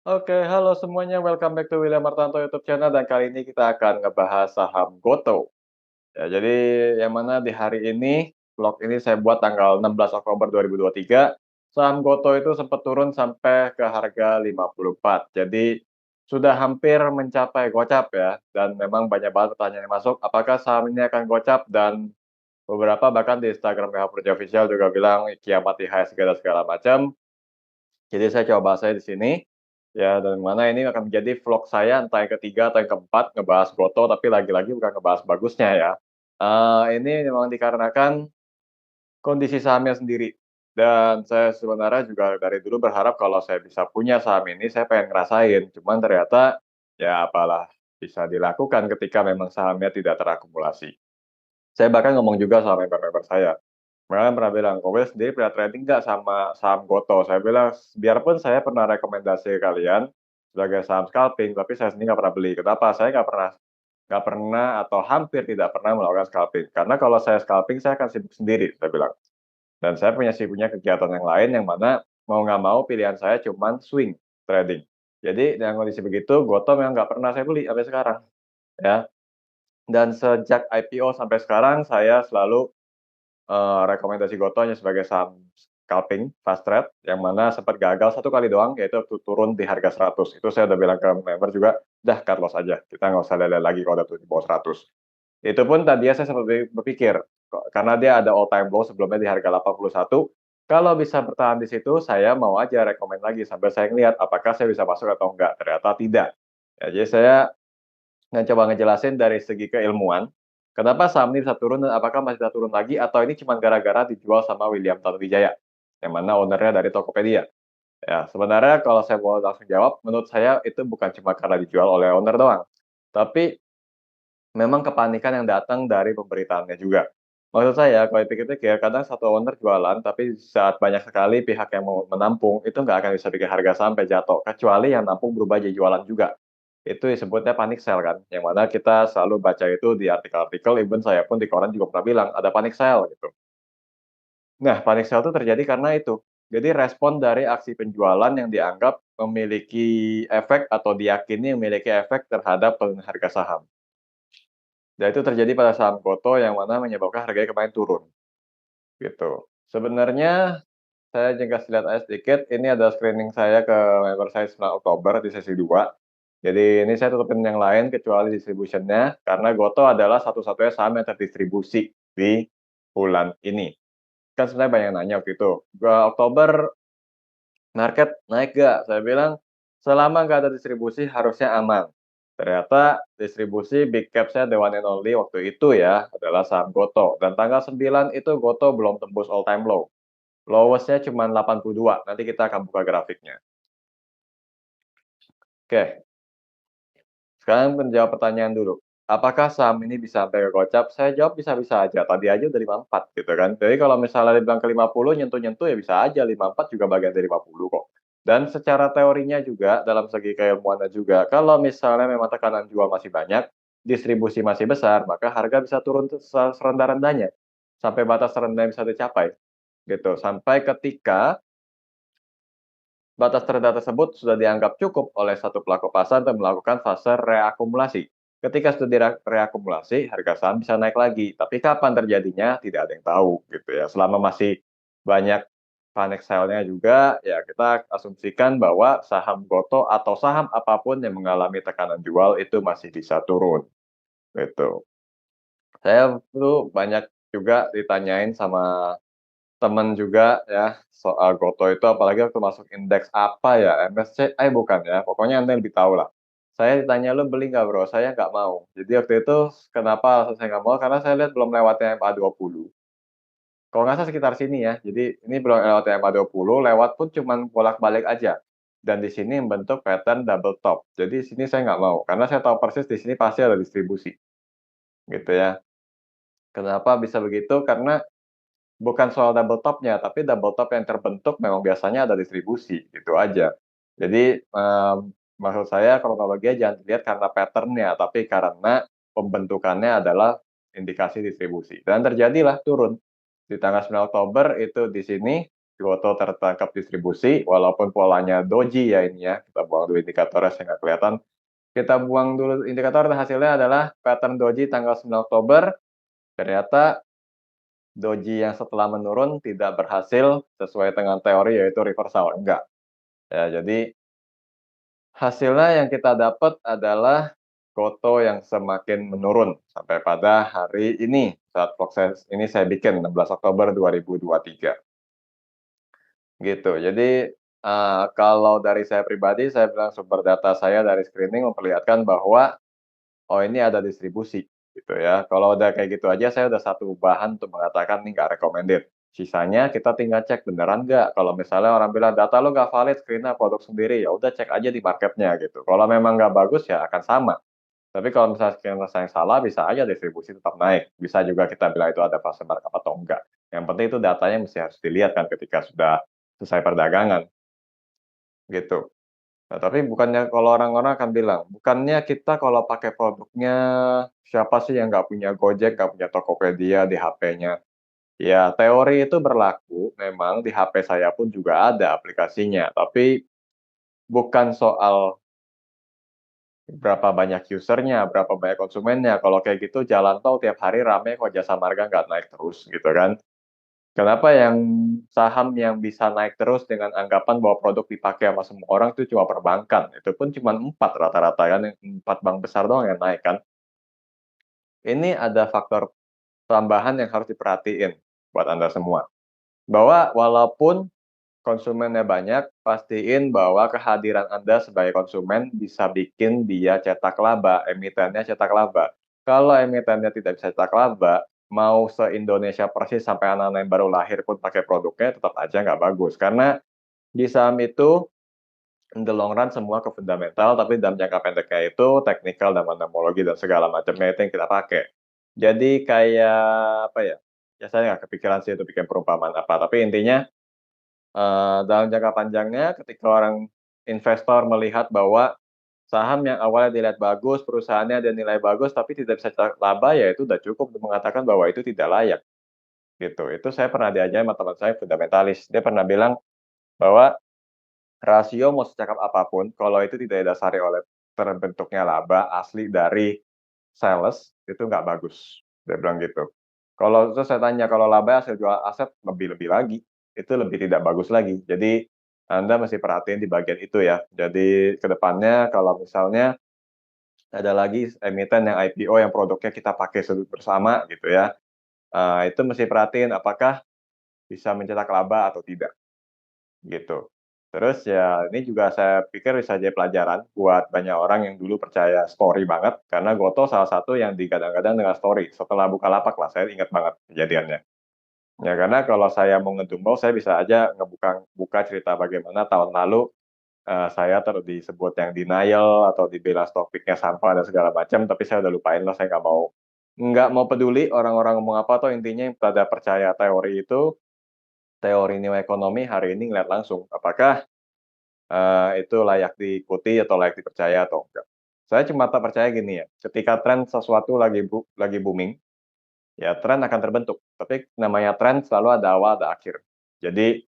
Oke, halo semuanya, welcome back to William Martanto YouTube channel dan kali ini kita akan ngebahas saham Gotow. Ya, jadi yang mana di hari ini, vlog ini saya buat tanggal 16 Oktober 2023, saham Gotow itu sempat turun sampai ke harga 54. Jadi sudah hampir mencapai gocap ya, dan memang banyak banget pertanyaan yang masuk, apakah saham ini akan gocap dan beberapa bahkan di Instagram PH Projo Official juga bilang kiamat IHSG segala segala macam. Jadi saya coba bahas saya di sini, ya dan mana ini akan menjadi vlog saya entah yang ketiga atau yang keempat ngebahas Gotow, tapi lagi-lagi bukan ngebahas bagusnya ya. Ini memang dikarenakan kondisi sahamnya sendiri, dan saya sebenarnya juga dari dulu berharap kalau saya bisa punya saham ini, saya pengen ngerasain, cuman ternyata, ya apalah bisa dilakukan ketika memang sahamnya tidak terakumulasi. Saya bahkan ngomong juga sama member-member saya. Mereka pernah bilang, "Kowe sendiri pernah trading nggak sama saham Gotow?" Saya bilang, "Biarpun saya pernah rekomendasi ke kalian sebagai saham scalping, tapi saya sendiri nggak pernah beli." Kenapa? Saya nggak pernah atau hampir tidak pernah melakukan scalping. Karena kalau saya scalping, saya akan sibuk sendiri, saya bilang. Dan saya punya kegiatan yang lain yang mana mau nggak mau pilihan saya cuman swing trading. Jadi dengan kondisi begitu, Gotow memang nggak pernah saya beli sampai sekarang, ya. Dan sejak IPO sampai sekarang saya selalu rekomendasi Gotow hanya sebagai saham scalping, fast trade, yang mana sempat gagal satu kali doang, yaitu turun di harga 100. Itu saya udah bilang ke member juga, "Dah cut loss aja, kita nggak usah lihat lagi kalau udah turun di bawah 100." Itu pun tadinya saya sempat berpikir, karena dia ada all time low sebelumnya di harga 81, kalau bisa bertahan di situ, saya mau aja rekomen lagi sambil saya ngelihat apakah saya bisa masuk atau enggak, ternyata tidak. Ya, jadi saya coba ngejelasin dari segi keilmuan, kenapa saham ini bisa turun dan apakah masih bisa turun lagi atau ini cuma gara-gara dijual sama William Tanuwijaya, yang mana owner-nya dari Tokopedia. Ya, sebenarnya kalau saya boleh langsung jawab, menurut saya itu bukan cuma karena dijual oleh owner doang, tapi memang kepanikan yang datang dari pemberitaannya juga. Maksud saya, kalau dipikir-pikir, kadang satu owner jualan, tapi saat banyak sekali pihak yang mau menampung, itu nggak akan bisa bikin harga sampai jatuh, kecuali yang nampung berubah jadi jualan juga. Itu disebutnya panic sell kan, yang mana kita selalu baca itu di artikel-artikel, even saya pun di koran juga pernah bilang, ada panic sell gitu. Nah, panic sell itu terjadi karena itu. Jadi respon dari aksi penjualan yang dianggap memiliki efek atau diyakini memiliki efek terhadap harga saham. Dan itu terjadi pada saham Gotow yang mana menyebabkan harganya kemarin turun, gitu. Sebenarnya saya juga lihat aja sedikit, ini ada screening saya ke member saya 9 Oktober di sesi 2. Jadi ini saya tutupin yang lain kecuali distribution-nya, karena Gotow adalah satu-satunya saham yang terdistribusi di bulan ini. Kan sebenarnya banyak yang nanya waktu itu, Oktober market naik nggak? Saya bilang, selama nggak ada distribusi harusnya aman. Ternyata distribusi big cap saya the one and only waktu itu ya, adalah saham Gotow. Dan tanggal 9 itu Gotow belum tembus all time low. Lowest-nya cuma 82, nanti kita akan buka grafiknya. Oke, sekarang menjawab pertanyaan dulu. Apakah saham ini bisa sampai ke gocap? Saya jawab bisa-bisa aja. Tadi aja udah 54 gitu kan. Jadi kalau misalnya dibilang ke 50 nyentuh-nyentuh ya bisa aja 54 juga bagian dari 50 kok. Dan secara teorinya juga dalam segi keilmuannya juga kalau misalnya memang tekanan jual masih banyak, distribusi masih besar, maka harga bisa turun serendah-rendahnya sampai batas terendah yang bisa dicapai gitu. Sampai ketika batas terendah tersebut sudah dianggap cukup oleh satu pelaku pasar dan melakukan fase reakumulasi. Ketika sudah reakumulasi, harga saham bisa naik lagi. Tapi kapan terjadinya tidak ada yang tahu gitu ya. Selama masih banyak panic sell-nya juga, ya kita asumsikan bahwa saham Gotow atau saham apapun yang mengalami tekanan jual itu masih bisa turun gitu. Saya tuh banyak juga ditanyain sama temen juga ya, soal Gotow itu apalagi waktu masuk indeks apa ya, MSCI bukan ya, pokoknya Anda lebih tahu lah. Saya ditanya, "Lu beli nggak Bro?" Saya nggak mau. Jadi waktu itu kenapa alasan saya nggak mau, karena saya lihat belum lewatnya MA20. Kalau nggak salah sekitar sini ya, jadi ini belum lewatnya MA20, lewat pun cuman bolak-balik aja. Dan di sini membentuk pattern double top. Jadi sini saya nggak mau, karena saya tahu persis di sini pasti ada distribusi, gitu ya. Kenapa bisa begitu? Karena bukan soal double top-nya, tapi double top yang terbentuk memang biasanya ada distribusi, itu aja. Jadi, maksud saya kronologinya jangan dilihat karena pattern-nya, tapi karena pembentukannya adalah indikasi distribusi. Dan terjadilah turun. Di tanggal 9 Oktober itu di sini, Gotoh tertangkap distribusi, walaupun polanya doji ya ini ya, kita buang dulu indikatornya saya nggak kelihatan. Kita buang dulu indikator dan hasilnya adalah pattern doji tanggal 9 Oktober, ternyata doji yang setelah menurun tidak berhasil sesuai dengan teori yaitu reversal, enggak. Ya, jadi hasilnya yang kita dapat adalah gotoh yang semakin menurun sampai pada hari ini, saat vlog ini saya bikin 16 Oktober 2023. Gitu. Jadi, kalau dari saya pribadi, saya bilang sumber data saya dari screening memperlihatkan bahwa, oh ini ada distribusi, gitu ya. Kalau udah kayak gitu aja, saya udah satu bahan untuk mengatakan ini nggak recommended. Sisanya kita tinggal cek beneran nggak. Kalau misalnya orang bilang, "Data lo nggak valid, screen-nya produk sendiri," ya udah cek aja di marketnya gitu. Kalau memang nggak bagus, ya akan sama. Tapi kalau misalnya screen saya yang salah, bisa aja distribusi tetap naik. Bisa juga kita bilang itu ada fase markup atau enggak. Yang penting itu datanya mesti harus dilihat kan ketika sudah selesai perdagangan, gitu. Nah, tapi bukannya kalau orang-orang akan bilang, bukannya kita kalau pakai produknya, siapa sih yang nggak punya Gojek, nggak punya Tokopedia di HP-nya? Ya, teori itu berlaku, memang di HP saya pun juga ada aplikasinya, tapi bukan soal berapa banyak usernya, berapa banyak konsumennya. Kalau kayak gitu jalan tol tiap hari rame kok, Jasa Marga nggak naik terus, gitu kan. Kenapa yang saham yang bisa naik terus dengan anggapan bahwa produk dipakai sama semua orang itu cuma perbankan, itu pun cuma 4 rata-rata kan, 4 bank besar doang yang naik kan. Ini ada faktor tambahan yang harus diperhatiin buat Anda semua, bahwa walaupun konsumennya banyak, pastiin bahwa kehadiran Anda sebagai konsumen bisa bikin dia cetak laba, emitennya cetak laba. Kalau emitennya tidak bisa cetak laba, mau se-Indonesia persis sampai anak-anak yang baru lahir pun pakai produknya, tetap aja nggak bagus. Karena di saham itu, in the long run semua ke fundamental, tapi dalam jangka pendeknya itu teknikal dan fundamentologi dan segala macamnya itu yang kita pakai. Jadi kayak apa ya? Ya saya nggak kepikiran sih itu bikin perumpamaan apa, tapi intinya dalam jangka panjangnya ketika orang investor melihat bahwa saham yang awalnya dilihat bagus, perusahaannya ada nilai bagus, tapi tidak bisa cetak laba, ya itu udah cukup untuk mengatakan bahwa itu tidak layak, gitu. Itu saya pernah diajarin sama teman saya fundamentalis. Dia pernah bilang bahwa rasio mau secakap apapun, kalau itu tidak didasari oleh terbentuknya laba asli dari sales, itu nggak bagus. Dia bilang gitu. Kalau terus saya tanya, kalau laba hasil jual aset lebih-lebih lagi, itu lebih tidak bagus lagi. Jadi Anda mesti perhatiin di bagian itu ya. Jadi ke depannya kalau misalnya ada lagi emiten yang IPO yang produknya kita pakai bersama gitu ya, itu mesti perhatiin apakah bisa mencetak laba atau tidak. Gitu. Terus ya ini juga saya pikir bisa jadi pelajaran buat banyak orang yang dulu percaya story banget, karena Gotoh salah satu yang digadang-gadang dengan story, setelah Bukalapak lah, saya ingat banget kejadiannya. Ya karena kalau saya mau ngedumel, saya bisa aja buka cerita bagaimana tahun lalu, saya disebut yang denial atau dibela stock pick-nya sampah dan segala macam, tapi saya udah lupain lah, saya nggak mau peduli orang-orang ngomong apa, toh intinya pada percaya teori itu, teori nilai ekonomi hari ini ngeliat langsung, apakah itu layak diikuti atau layak dipercaya atau enggak. Saya cuma tak percaya gini ya, ketika tren sesuatu lagi booming, ya tren akan terbentuk, tapi namanya tren selalu ada awal, ada akhir. Jadi,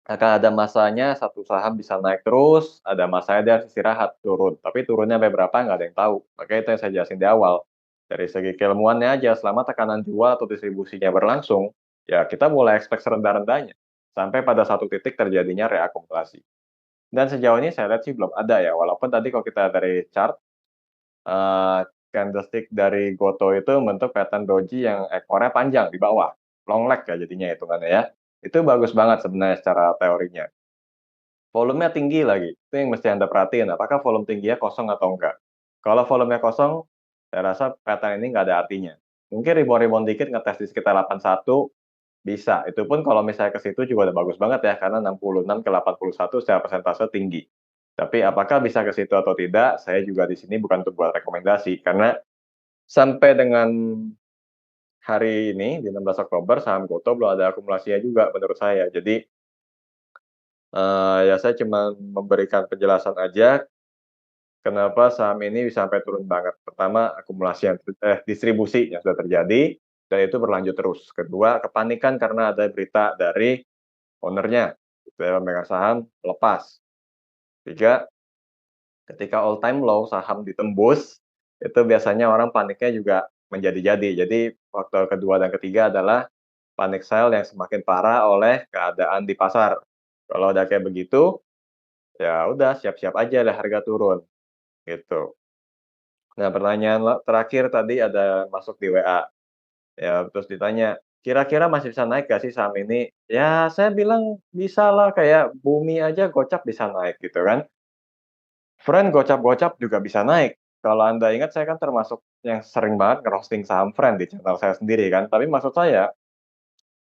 akan ada masanya satu saham bisa naik terus, ada masanya dia harus istirahat, turun. Tapi turunnya sampai berapa nggak ada yang tahu. Makanya itu yang saya jelasin di awal. Dari segi keilmuannya aja, selama tekanan jual atau distribusinya berlangsung, ya kita mulai expect serendah-rendahnya. Sampai pada satu titik terjadinya reakumulasi. Dan sejauh ini saya lihat sih belum ada ya, walaupun tadi kalau kita dari chart, candlestick dari Gotoh itu bentuk pattern doji yang ekornya panjang di bawah, long leg ya jadinya hitungannya ya. Itu bagus banget sebenarnya secara teorinya. Volumenya tinggi lagi, itu yang mesti Anda perhatiin, apakah volume tingginya kosong atau enggak. Kalau volumenya kosong, saya rasa pattern ini nggak ada artinya. Mungkin rebound-rebound dikit ngetes di sekitar 81, bisa, itu pun kalau misalnya ke situ juga udah bagus banget ya, karena 66 ke 81 secara persentase tinggi. Tapi apakah bisa ke situ atau tidak, saya juga di sini bukan untuk buat rekomendasi, karena sampai dengan hari ini, di 16 Oktober, saham Gotoh belum ada akumulasinya juga menurut saya. Jadi, ya saya cuma memberikan penjelasan aja, kenapa saham ini bisa sampai turun banget. Pertama, distribusi yang sudah terjadi, dan itu berlanjut terus. Kedua, kepanikan karena ada berita dari owner-nya, gitu ya, pemegang saham lepas. 3, ketika all time low saham ditembus, itu biasanya orang paniknya juga menjadi-jadi. Jadi faktor kedua dan ketiga adalah panic sell yang semakin parah oleh keadaan di pasar. Kalau udah kayak begitu, ya udah siap-siap aja lah harga turun, gitu. Nah, pertanyaan terakhir tadi ada masuk di WA, ya terus ditanya, "Kira-kira masih bisa naik nggak sih saham ini?" Ya saya bilang, bisa lah kayak Bumi aja gocap bisa naik gitu kan. Friend gocap-gocap juga bisa naik. Kalau Anda ingat saya kan termasuk yang sering banget nge-roasting saham Friend di channel saya sendiri kan, tapi maksud saya,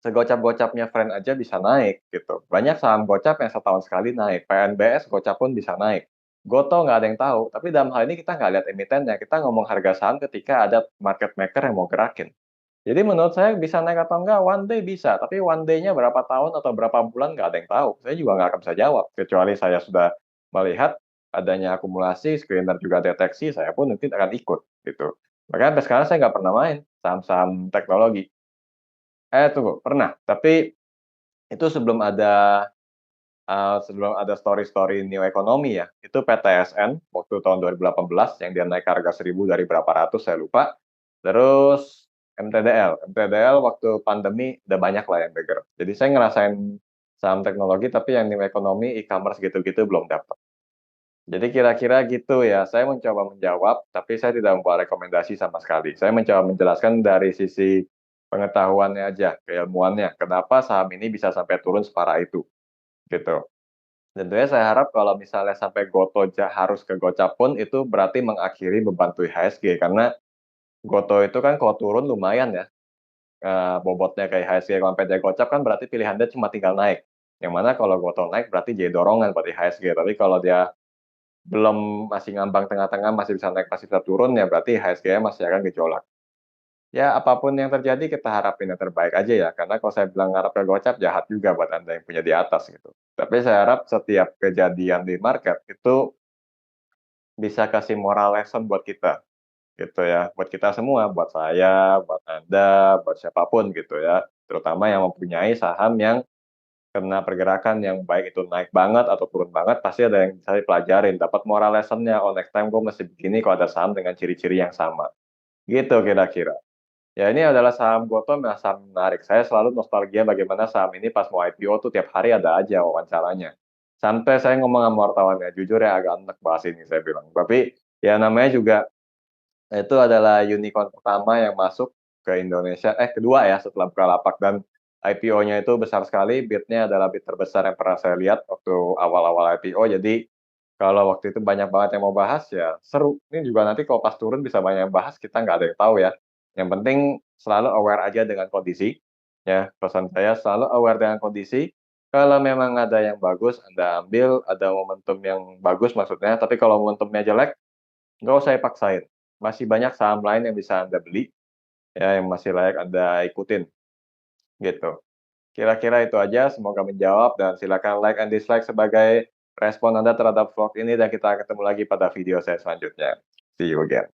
segocap-gocapnya Friend aja bisa naik gitu. Banyak saham gocap yang setahun sekali naik, PNBS gocap pun bisa naik. Gotoh nggak ada yang tahu, tapi dalam hal ini kita nggak lihat emitennya, kita ngomong harga saham ketika ada market maker yang mau gerakin. Jadi menurut saya bisa naik atau enggak, one day bisa, tapi one day-nya berapa tahun atau berapa bulan nggak ada yang tahu. Saya juga nggak akan bisa jawab, kecuali saya sudah melihat adanya akumulasi, screener juga deteksi, saya pun nanti akan ikut, gitu. Makanya sampai sekarang saya nggak pernah main saham-saham teknologi. Tunggu, pernah, tapi itu sebelum ada story-story new economy ya, itu PTSN waktu tahun 2018 yang dia naik harga 1.000 dari berapa ratus saya lupa. Terus MTDL waktu pandemi udah banyak lah yang bergerak. Jadi saya ngerasain saham teknologi tapi yang new economy, e-commerce gitu-gitu belum dapat. Jadi kira-kira gitu ya, saya mencoba menjawab, tapi saya tidak membuat rekomendasi sama sekali. Saya mencoba menjelaskan dari sisi pengetahuannya aja, keilmuannya, kenapa saham ini bisa sampai turun separah itu, gitu. Tentunya saya harap kalau misalnya sampai Gotoh harus ke Gocap pun itu berarti mengakhiri beban IHSG, karena Gotoh itu kan kalau turun lumayan ya, bobotnya kayak IHSG sampai dia Gocap kan berarti pilihannya cuma tinggal naik. Yang mana kalau Gotoh naik berarti jadi dorongan buat IHSG, tapi kalau dia belum, masih ngambang tengah-tengah, masih bisa naik, masih bisa turun, ya berarti IHSG-nya masih akan gejolak. Ya apapun yang terjadi kita harapin yang terbaik aja ya, karena kalau saya bilang ngarep ke Gocap jahat juga buat Anda yang punya di atas gitu. Tapi saya harap setiap kejadian di market itu bisa kasih moral lesson buat kita, gitu ya. Buat kita semua, buat saya, buat Anda, buat siapapun gitu ya. Terutama yang mempunyai saham yang kena pergerakan yang baik itu naik banget atau turun banget, pasti ada yang bisa dipelajarin, dapat moral lesson-nya, "Oh next time gue mesti begini kalau ada saham dengan ciri-ciri yang sama." Gitu kira-kira. Ya ini adalah saham Gotoh, saham menarik. Saya selalu nostalgia bagaimana saham ini pas mau IPO tuh tiap hari ada aja wawancaranya. Sampai saya ngomong sama wartawannya, "Jujur ya agak enek bahas ini," saya bilang. Tapi ya namanya juga itu adalah unicorn pertama yang masuk ke Indonesia, kedua ya setelah Bukalapak, dan IPO-nya itu besar sekali, bid-nya adalah bid terbesar yang pernah saya lihat waktu awal-awal IPO. Jadi kalau waktu itu banyak banget yang mau bahas, ya seru. Ini juga nanti kalau pas turun bisa banyak yang bahas, kita nggak ada yang tahu ya. Yang penting selalu aware aja dengan kondisi, ya. Pesan saya selalu aware dengan kondisi, kalau memang ada yang bagus Anda ambil, ada momentum yang bagus maksudnya, tapi kalau momentumnya jelek, nggak usah dipaksain. Masih banyak saham lain yang bisa Anda beli, ya, yang masih layak Anda ikutin, gitu. Kira-kira itu aja, semoga menjawab dan silakan like and dislike sebagai respon Anda terhadap vlog ini dan kita ketemu lagi pada video saya selanjutnya. See you again.